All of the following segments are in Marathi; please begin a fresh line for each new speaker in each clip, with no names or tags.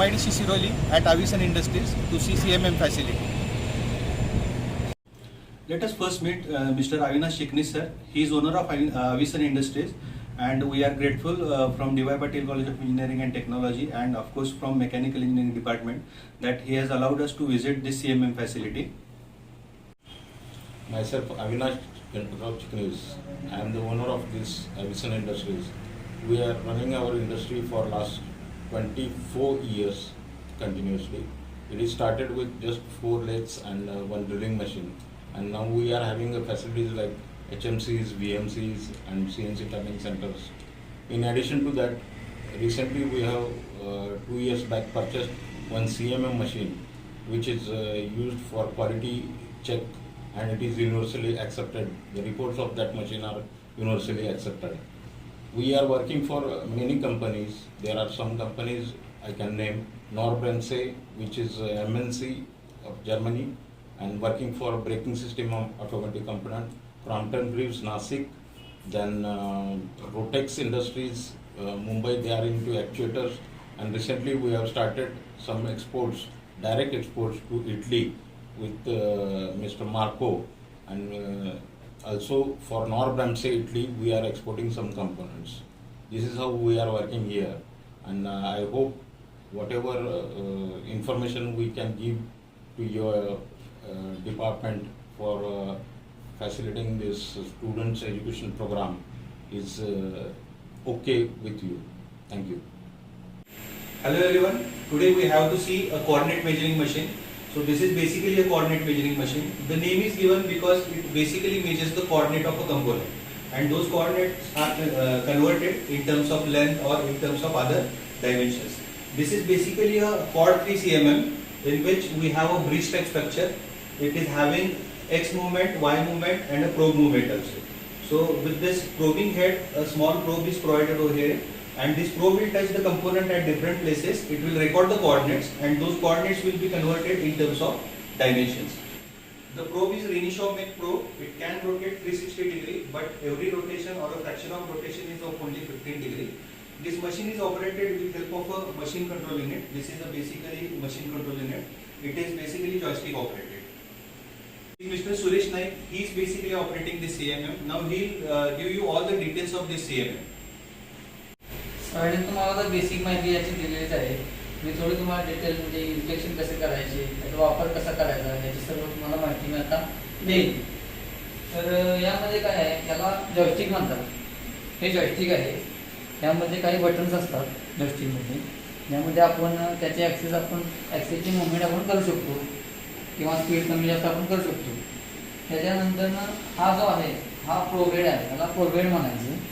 MIDC Siroli at Avison Industries to see CMM facility. Let us first meet Mr. Avinash Chiknis sir. He is owner of Avison Industries, and we are grateful from D.Y. Patil College of Engineering and Technology and of course from Mechanical Engineering Department that he has allowed us to visit this CMM facility.
Myself, Avinash Chiknis. I am the owner of this Avison Industries. We are running our industry for last 24 years continuously. It is started with just 4 lathes and one drilling machine, and now we are having facilities like HMCs, VMCs and CNC turning centers. In addition to that, recently we have 2 years back purchased one CMM machine which is used for quality check, and it is universally accepted. The reports of that machine are universally accepted. We are working for many companies. There are some companies I can name: Knorr-Bremse, which is MNC of Germany, and working for braking system of automotive component. Crompton Greaves, Nasik, then Rotex Industries, Mumbai, they are into actuators, and recently we have started some exports, direct exports to Italy with Mr. Marco, and also for Knorr-Bremse Italy we are exporting some components. This is how we are working here, and I hope whatever information we can give to your department for facilitating this students education program is okay with you. Thank you.
Hello everyone. Today we have to see a coordinate measuring machine. So this is basically a coordinate measuring machine. The name is given because it basically measures the coordinate of a component, and those coordinates are converted in terms of length or in terms of other dimensions. This is basically a Cord 3 CMM in which we have a bridge type structure. It is having X movement, Y movement and a probe movement also. So with this probing head, a small probe is provided over here, and this probe will touch the component at different places. It will record the coordinates, and those coordinates will be converted in terms of dimensions. The probe is Renishaw-Mech probe. It can rotate 360 degree, but every rotation or a fraction of rotation is of only 15 degree. This machine is operated with help of a machine control unit. This is a basically machine control unit. It is basically joystick operated. Mr. Suresh Naik, he is basically operating this CMM. Now he will give you all the details of this CMM.
आणि तुम्हाला तर बेसिक माहिती याची दिलेलीच आहे. मी थोडी तुम्हाला डिटेल म्हणजे इन्स्पेक्शन कसे करायचे, त्याचा वापर कसा करायचा याची सर्व तुम्हाला माहिती मी आता देईन. तर यामध्ये काय आहे, याला जॉयस्टिक म्हणतात. हे जॉयस्टिक आहे. यामध्ये काही बटन्स असतात जॉयस्टिकमध्ये, ज्यामध्ये आपण त्याचे ॲक्सेसची मुवमेंट आपण करू शकतो किंवा स्पीड कमी जास्त आपण करू शकतो. त्याच्यानंतर हा जो आहे हा प्रोबेड आहे, याला प्रोबेड म्हणायचं,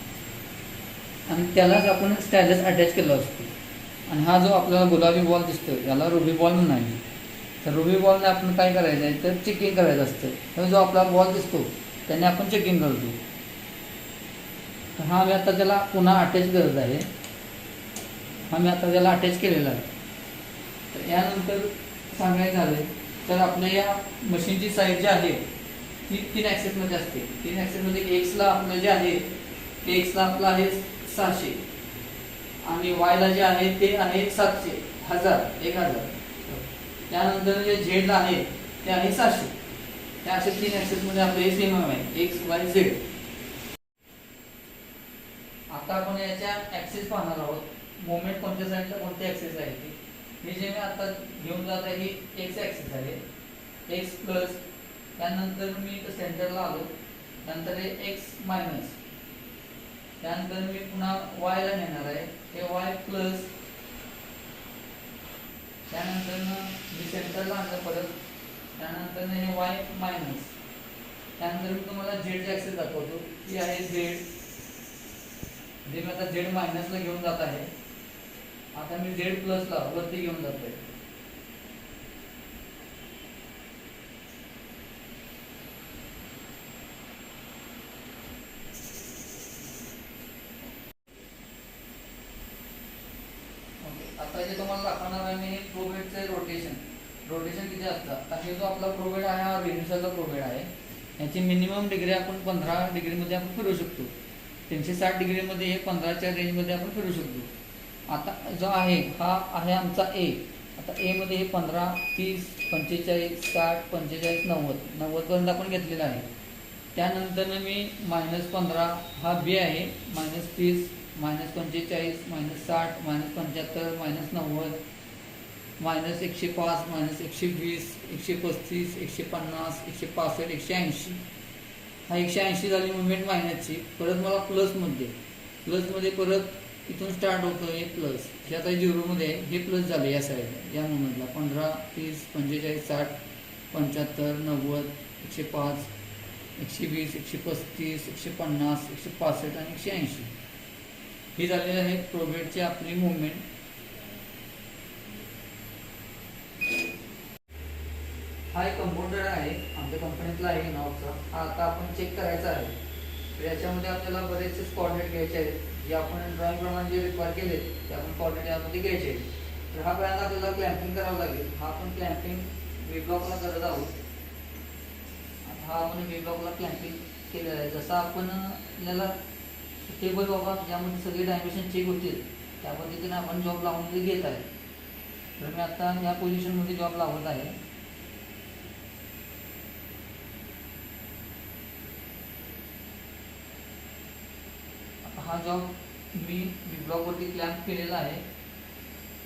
आणि त्यालाच आपण स्टॅलस अटॅच केला असतो. आणि हा जो आपल्याला गुलाबी बॉल दिसतो याला रुबी बॉल म्हणायची. तर रुबी बॉलने आपण काय करायचं आहे तर चेकिंग करायचं असतं. तर जो आपला बॉल दिसतो त्याने आपण चेकिंग करतो. तर हा मी आता त्याला पुन्हा अटॅच करत आहे. हा मी आता त्याला अटॅच केलेला आहे. तर यानंतर सांगायचं झालं तर आपल्या या मशीनची साईज जी आहे ती 3 ॲक्सेसमध्ये असते. 3 ॲक्सेसमध्ये एक्सला आपलं जे आहे ते एक्सला आपलं आहे 600, आणि वायला जे आहे ते आहे 700, 1000. त्यानंतर जे झेडला आहे ते आहे 700. त्या अशा 3 ॲक्सेसमध्ये आपले CMM आहे, एक्स वाय झेड. आता आपण याच्या ॲक्सेस पाहणार आहोत. मुवमेंट कोणत्या साईडला कोणते ॲक्सेस आहे ते. हे जे मी आता घेऊन जात आहे ही एक्स ॲक्सेस आहे, एक्स प्लस. त्यानंतर मी सेंटरला आलो, नंतर हे एक्स मायनस. त्यानंतर मी पुन्हा वायला नेणार आहे, हे वाय प्लस. त्यानंतर मी सेंटरला आणलं परत, त्यानंतर हे वाय मायनस. त्यानंतर मी तुम्हाला झेडचे ॲक्सेस दाखवतो. ती आहे झेड, जे मी आता झेड मायनसला घेऊन जात आहे. आता मी झेड प्लसला वरती घेऊन जात आहे. आता जे तुम्हाला दाखवणार आहे मी प्रोबेडचे रोटेशन किती असतात. तर हे जो आपला प्रोबेड आहे हा रेनिशॉचा प्रोबेड आहे. याची मिनिमम डिग्री आपण 15 डिग्रीमध्ये आपण फिरू शकतो. 360 डिग्रीमध्ये हे 15च्या रेंजमध्ये आपण फिरू शकतो. आता जो आहे हा आहे आमचा ए. आता ए मध्ये हे 15, 30, 45, 60, 45, 90पर्यंत आपण घेतलेला आहे. त्यानंतर मी -15 हा बी आहे, -30, -45, -60, -75, -90, -105, -120, 135, 150, 165, 180. हा 180 झाली मुवमेंट मायनसची. परत मला प्लसमध्ये परत इथून स्टार्ट होतो हे प्लस. हे आता झिरोमध्ये आहे, हे प्लस झाले या साईडला, या मुवमेंटला 15, 30, 45, 60, 75, 90, 105, 120, 135, 150, 165 आणि 180. ही झालेली आहे प्रोबेटची आपली मुवमेंट. हा एक कम्प्युटर आहे, आमच्या कंपनीतला आहे नावचा. हा आता आपण चेक करायचा आहे. तर याच्यामध्ये आपल्याला बरेचसे कोऑर्डिनेट घ्यायचे आहेत, जे आपण ड्रॉइंग प्रमाणे जे रिक्वायर केले ते आपण कोऑर्डिनेट यामध्ये घ्यायचे आहेत. तर हा पहिल्यांदा आपल्याला क्लॅम्पिंग करावं लागेल. हा आपण क्लॅम्पिंग वी ब्लॉकला करत आहोत. हा आपण वी ब्लॉकला क्लॅम्पिंग केलेला आहे. जसं आपण आपल्याला टेबल बाबा ज्यामध्ये सगळे डायमेन्शन चेक होतील त्या पद्धतीने आपण जॉब लावून घेत आहे. तर मी आता या पोझिशनमध्ये जॉब लावत आहे. हा जॉब मी ब्लॉकवरती क्लॅम्प केलेला आहे.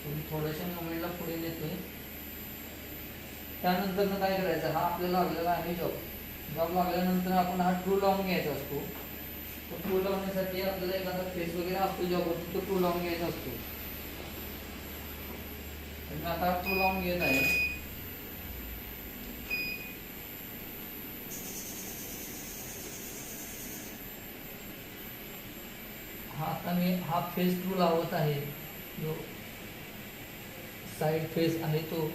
तुम्ही थोड्याशा मोमेंटला पुढे नेतोय. त्यानंतर काय करायचं, हा आपल्याला लागलेला आहे जॉब लागल्यानंतर आपण हा ट्रू लावून घ्यायचा असतो. तो ट्रू लावण्यासाठी आपल्याला एखादा फेस वगैरे असतो जॉबवरती, तो ट्रू लावून घ्यायचा असतो. तर मी आता ट्रू लावून घेत आहे. आता मी हा फेस ट्रू लावत आहे, जो साइड फेस आहे तो.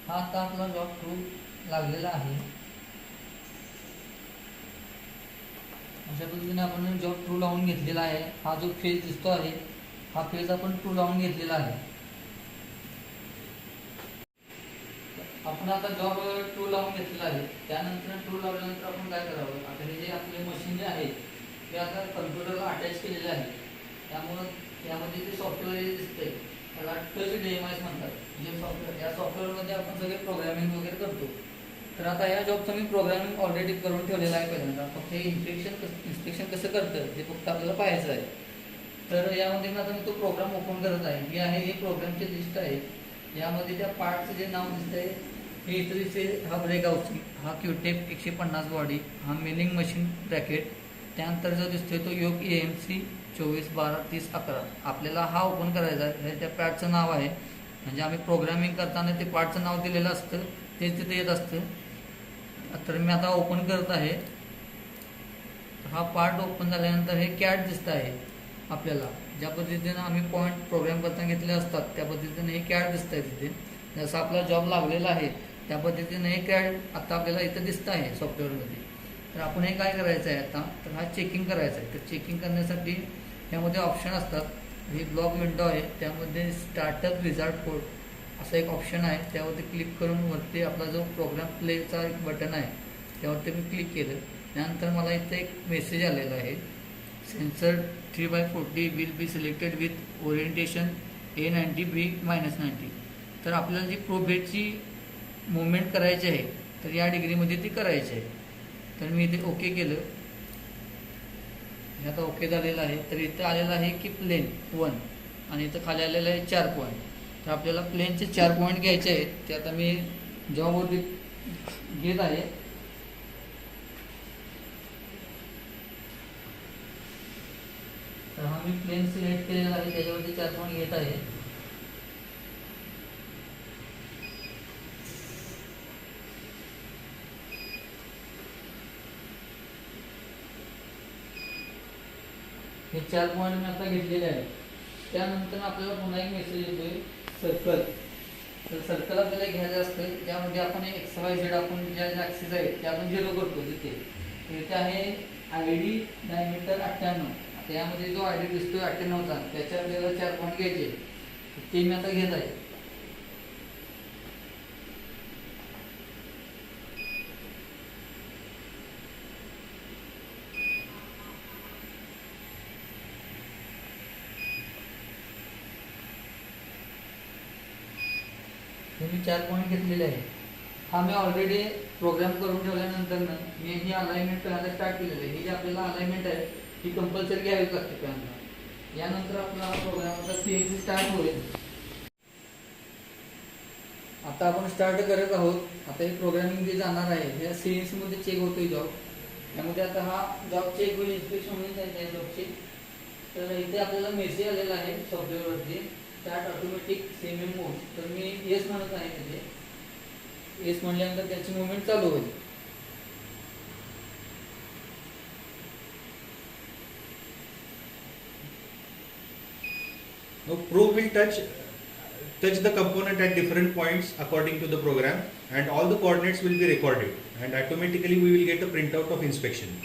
हा आता आपला जॉब ट्रू लागलेला आहे. अशा पद्धतीने आपण जॉब ट्रू लावून घेतलेला आहे. हा जो फेज दिसतो आहे हा फेज आपण ट्रू लावून घेतलेला आहे. आपण आता जॉब ट्रू लावून घेतलेला आहे. त्यानंतर ट्रू लावल्यानंतर आपण काय करावं, आता हे जे आपले मशीन जे आहे ते आता कम्प्युटरला अटॅच केलेले आहे. त्यामुळं यामध्ये जे सॉफ्टवेअर दिसतंय त्याला टच DMIS म्हणतात. जे सॉफ्टवेअर, या सॉफ्टवेअरमध्ये आपण सगळे प्रोग्रामिंग वगैरे करतो. तर आता या जॉबचं मी प्रोग्रामिंग ऑलरेडी करून ठेवलेलं आहे पहिल्यांदा. फक्त हे इन्स्पेक्शन कसं करतं ते फक्त आपल्याला पाहायचं आहे. तर यामध्ये मी आता तो प्रोग्राम ओपन करत आहे. ही आहे ही प्रोग्रामची लिस्ट आहे. यामध्ये त्या पार्टचं जे नाव दिसतंय हे इथं दिसते. हा ब्रेक हाऊसिंग, हा क्यूटेप 150 बॉडी, हा मिलिंग मशीन ब्रॅकेट. त्यानंतर जो दिसतोय तो योग AMC 24, 12, 30, 11. आपल्याला हा ओपन करायचा आहे. हे त्या पार्टचं नाव आहे. म्हणजे आम्ही प्रोग्रामिंग करताना ते पार्टचं नाव दिलेलं असतं तेच तिथे येत असतं. तर मी आता ओपन करत आहे. हा पार्ट ओपन झाल्यानंतर हे कॅट दिसत आहे आपल्याला. ज्या पद्धतीनं आम्ही पॉईंट प्रोग्राम करताना घेतले असतात त्या पद्धतीने हे कॅट दिसत आहे तिथे. जसं आपला जॉब लागलेला आहे त्या पद्धतीने हे कॅट आता आपल्याला इथं दिसत आहे सॉफ्टवेअरमध्ये. तर आपण हे काय करायचं आहे आता, तर हा चेकिंग करायचा आहे. तर चेकिंग करण्यासाठी यामध्ये ऑप्शन असतात. ही ब्लॉक विंडो आहे, त्यामध्ये स्टार्टअप विझार्ड कोड असा एक ऑप्शन आहे. त्यावरती क्लिक करून वरती आपला जो प्रोग्राम प्लेचा एक बटन आहे त्यावरती मी क्लिक केलं. त्यानंतर मला इथे एक मेसेज आलेला आहे, sensor 3/40 will be selected with orientation A90 B-90. तर आपल्याला जी प्रोबेटची मुवमेंट करायची आहे तर या डिग्रीमध्ये ती करायची आहे. तर मी इथे ओके केलं. हे आता ओके झालेलं आहे. तर इथं आलेलं आहे की प्लेन 1. आणि इथं खाली आलेलं आहे 4 पॉईंट. तर आपल्याला प्लेनचे 4 पॉईंट घ्यायचे आहेत. ते आता मी जॉबवरती घेत आहे. तर हा मी प्लेन सिलेक्ट केलेला आहे, त्याच्यावरती 4 पॉईंट घेत आहे. हे 4 पॉईंट मी आता घेतलेले आहेत. त्यानंतर आपल्याला पुन्हा एक मेसेज येतोय सर्कल. तर सर्कल आपल्याला घ्यायचं असतं. त्यामध्ये आपण XYZ आपण ज्या ॲक्सिस आहेत ते आपण 0 करतो. तिथे आहे ID डायमीटर 98. आता यामध्ये जो ID दिसतोय 98चा, त्याच्या आपल्याला 4 पॉईंट घ्यायचे. ते मी आता घेत आहे. हे मी 4 पॉईंट घेतलेले आहे. हा मी ऑलरेडी प्रोग्राम करून ठेवल्यानंतर मी ही अलाइनमेंट करायला स्टार्ट केलेलं आहे. ही जी आपल्याला अलाइनमेंट आहे ही कंपल्सरी घ्यावीच लागते पहिल्यांदा. यानंतर आपला प्रोग्राम आता CNC स्टार्ट होईल. आता आपण स्टार्ट करत आहोत. आता हे प्रोग्रामिंग जे जाणार आहे हे CNC मध्ये चेक होतोय जॉब. त्यामध्ये आता हा जॉब चेक होईल, इन्स्पेक्शन होईल त्या जॉबची. तर इथे आपल्याला मेसेज आलेला आहे सॉफ्टवेअरवरती स्टार्ट ऑटोमॅटिक सेमी मोड. तर मी येस म्हणत आहे. तिथे येस म्हणल्यानंतर त्याची मुवमेंट चालू होईल.
Now probe will touch the component at different points according to the program, and all the coordinates will be recorded, and automatically we will get a printout of inspection.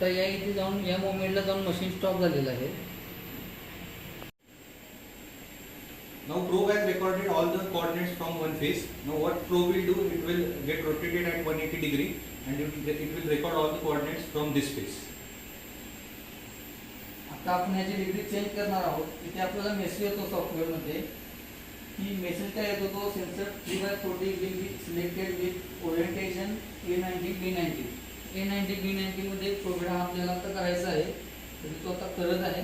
तर या इथे जाऊन या मोमेंटला जाऊन मशीन स्टॉप झालेलं आहे.
Now probe has recorded all the coordinates from one face. Now what probe will do, it will get rotated at 180 degree and it will record all the coordinates from this face.
आता आपण याची डिग्री चेंज करणार आहोत. तिथे आपल्याला मेसेज येतो सॉफ्टवेअरमध्ये की मेसेज काय येतो तो sensor 3/40 will be selected with orientation A90 B90. A90 B90 मध्ये प्रोग्राम आपल्याला आता करायचा आहे. तर तो आता करत आहे.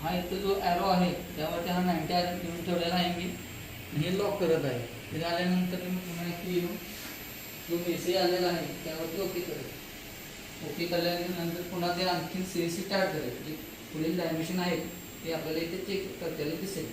हा इथं जो ॲरो आहे त्यावरती हा 90 घेऊन ठेवलेला आहे मी. हे लॉक करत आहे. ते झाल्यानंतर मी पुन्हा इथे येऊ. जो मेसेज आलेला आहे त्यावरती ओके करेल. ओके केल्यानंतर पुन्हा ते आणखी CNC स्टार्ट करेल. जे पुढील डायमेन्शन आहेत ते आपल्याला इथे चेक करताना दिसेल.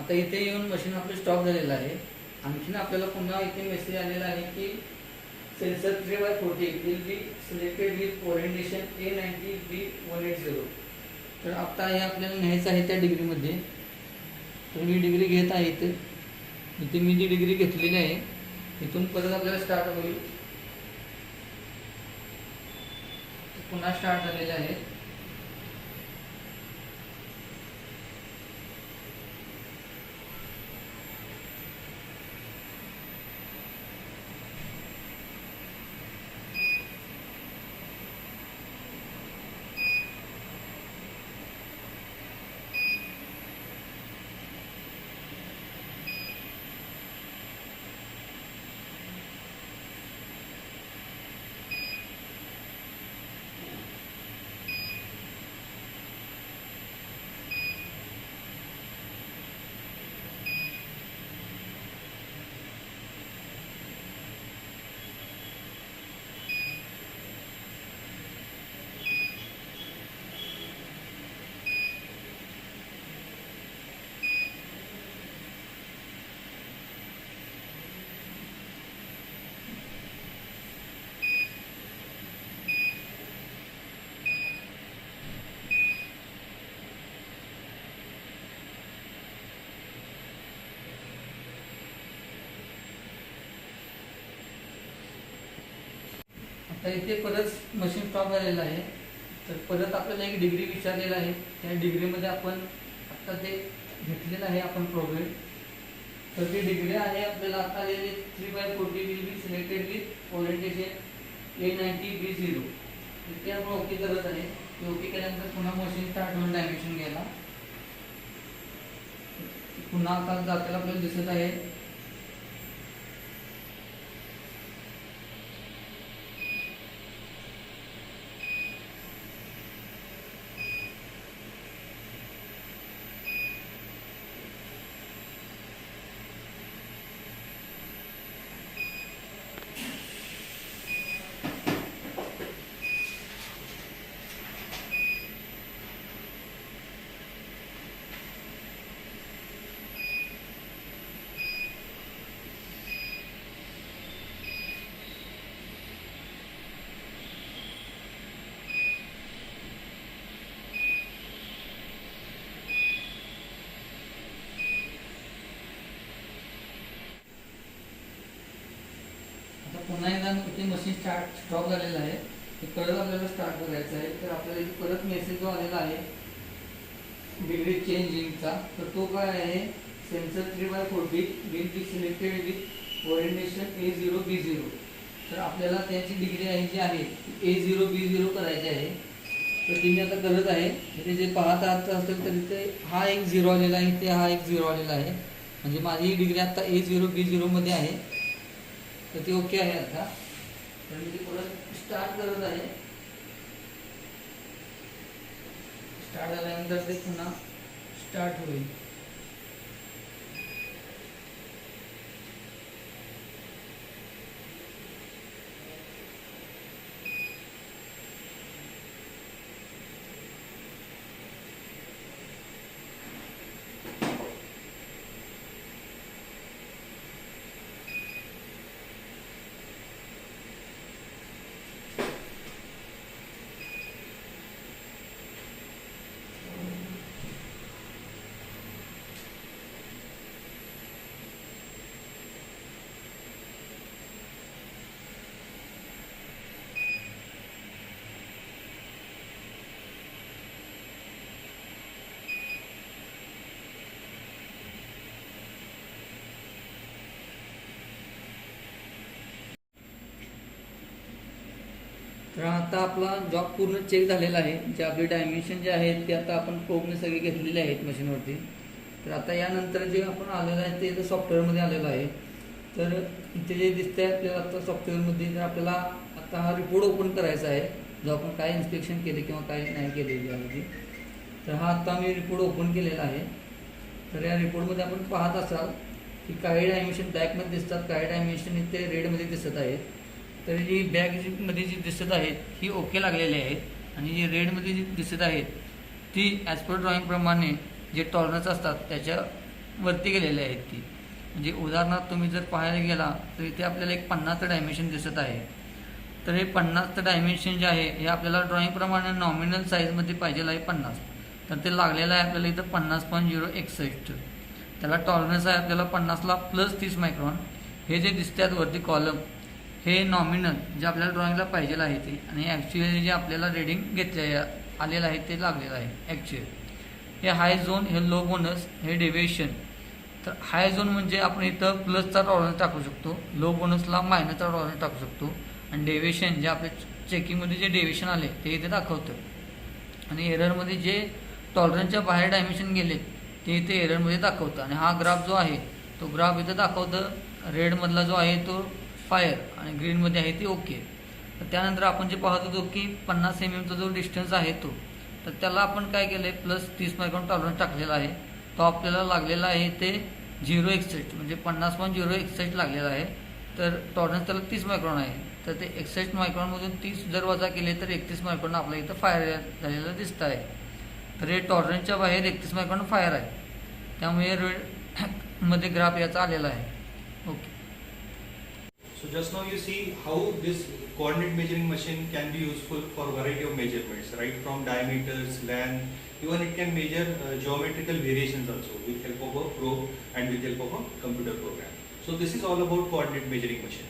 आता इथे येऊन मशीन आपलं स्टॉप झालेलं आहे. आणखीन आपल्याला पुन्हा इथे मेसेज आलेला आहे की sensor 3/40 will be selected with orientation A90B180. तर आता हे आपल्याला न्यायचं आहे त्या डिग्रीमध्ये. तर मी डिग्री घेत आहे इथे मी जी डिग्री घेतलेली आहे इथून परत आपल्याला स्टार्ट होईल. पुन्हा स्टार्ट झालेले आहे. तर इथे परत मशीन स्टॉप झालेलं आहे. तर परत आपल्याला एक डिग्री विचारलेला आहे. त्या डिग्रीमध्ये आपण आता ते घेतलेलं आहे आपण प्रोग्राम. तर ती डिग्री आहे आपल्याला आता 3/40 will be selected with orientation A90B0. ते आपण ओके करत आहे. ते ओके केल्यानंतर पुन्हा मशीन स्टार्ट होऊन डायमेन्शन घ्यायला पुन्हा आता जाताना आपल्याला दिसत आहे. पुन्हा एकदा इथे मशीन स्टॉप झालेलं आहे. ते परत आपल्याला स्टार्ट करायचं आहे. तर आपल्याला इथे परत मेसेज जो आलेला आहे डिग्री चेंजिंगचा, तर तो काय आहे, sensor 3/40 will be selected with orientation A0B0. तर आपल्याला त्याची डिग्री आहे जी आहे A0B0 करायची आहे. तर ती मी आता करत आहे. इथे जे पाहत आहात असेल तर इथे हा एक 0 आलेला आहे, इथे हा एक 0 आलेला आहे. म्हणजे माझी ही डिग्री आता A0B0 मध्ये आहे. तर ती ओके आहे. आता तर मी ती परत स्टार्ट करत आहे. स्टार्ट झाल्यानंतर ते पुन्हा स्टार्ट होईल. तर आता आपला जॉब पूर्ण चेक झालेला आहे. जे आपले डायमेन्शन जे आहेत ते आता आपण प्रोबने सगळे घेतलेले आहेत मशीनवरती. तर आता यानंतर जे आपण आलेलं आहे ते सॉफ्टवेअरमध्ये आलेलं आहे. तर इथे जे दिसतंय आपल्याला आता सॉफ्टवेअरमध्ये, तर आपल्याला आता हा रिपोर्ट ओपन करायचा आहे जो आपण काय इन्स्पेक्शन केले किंवा काय नाही केले यामध्ये. तर हा आता मी रिपोर्ट ओपन केलेला आहे. तर या रिपोर्टमध्ये आपण पाहत असाल की काही डायमेन्शन ब्लॅकमध्ये दिसतात, काही डायमेन्शन इथे रेडमध्ये दिसत आहेत. तर जी बॅगमध्ये जी दिसत आहेत ही ओके लागलेली आहेत आणि जी रेडमध्ये जी दिसत आहेत ती ॲज पर ड्रॉइंगप्रमाणे जे टॉलरन्स असतात त्याच्या वरती गेलेले आहेत. ती म्हणजे उदाहरणार्थ तुम्ही जर पाहायला गेला तर इथे आपल्याला एक 50चं डायमेन्शन दिसत आहे. तर हे 50चं डायमेन्शन जे आहे हे आपल्याला ड्रॉइंगप्रमाणे नॉमिनल साईजमध्ये पाहिजे आहे 50. तर ते लागलेलं आहे आपल्याला इथं 50.061. त्याला टॉलरन्स आहे आपल्याला 50ला प्लस 30 मायक्रॉन. हे जे दिसतात वरती कॉलम हे नॉमिनल जे आपल्याला ड्रॉइंगला पाहिजे आहे ते, आणि ॲक्च्युअली जे आपल्याला रिडिंग घेतले आलेलं आहे ते लागलेलं आहे ॲक्च्युअल. हे हाय झोन, हे लो बोनस, हे डेव्हिएशन. तर हाय झोन म्हणजे आपण इथं प्लसचा टॉलरन्स टाकू शकतो, लो बोनसला मायनसचा टॉलरन्स टाकू शकतो, आणि डेव्हिएशन जे आपल्या चेकिंगमध्ये जे डेव्हिएशन आले ते इथे दाखवतं. आणि एररमध्ये जे टॉलरन्सच्या बाहेर डायमेन्शन गेले ते इथे एररमध्ये दाखवतं. आणि हा ग्राफ जो आहे तो ग्राफ इथं दाखवतं. रेडमधला जो आहे तो फायर आणि ग्रीनमध्ये आहे ती ओके. तर त्यानंतर आपण जे पाहत होतो की 50 mm जो डिस्टन्स आहे तो, तर त्याला आपण काय केलं आहे प्लस 30 मायक्रॉन टॉलरन्स टाकलेला आहे. तो आपल्याला लागलेला आहे ते 0.61 म्हणजे 50.061 लागलेला आहे. तर टॉलरन्स त्याला 30 मायक्रॉन आहे. तर ते 61 मायक्रॉनमधून 30 जर वजा केले तर 31 मायक्रॉन आपल्या इथं फायर झालेलं दिसतं आहे. तर हे टॉलरन्सच्या बाहेर 31 मायक्रॉन फायर आहे. त्यामुळे रेडमध्ये ग्राफ याचा आलेला आहे. Okay.
So just now you see how this coordinate measuring machine can be useful for variety of measurements, right from diameters, length, even it can measure geometrical variations also with help of a probe and with help of a computer program. So this is all about coordinate measuring machine.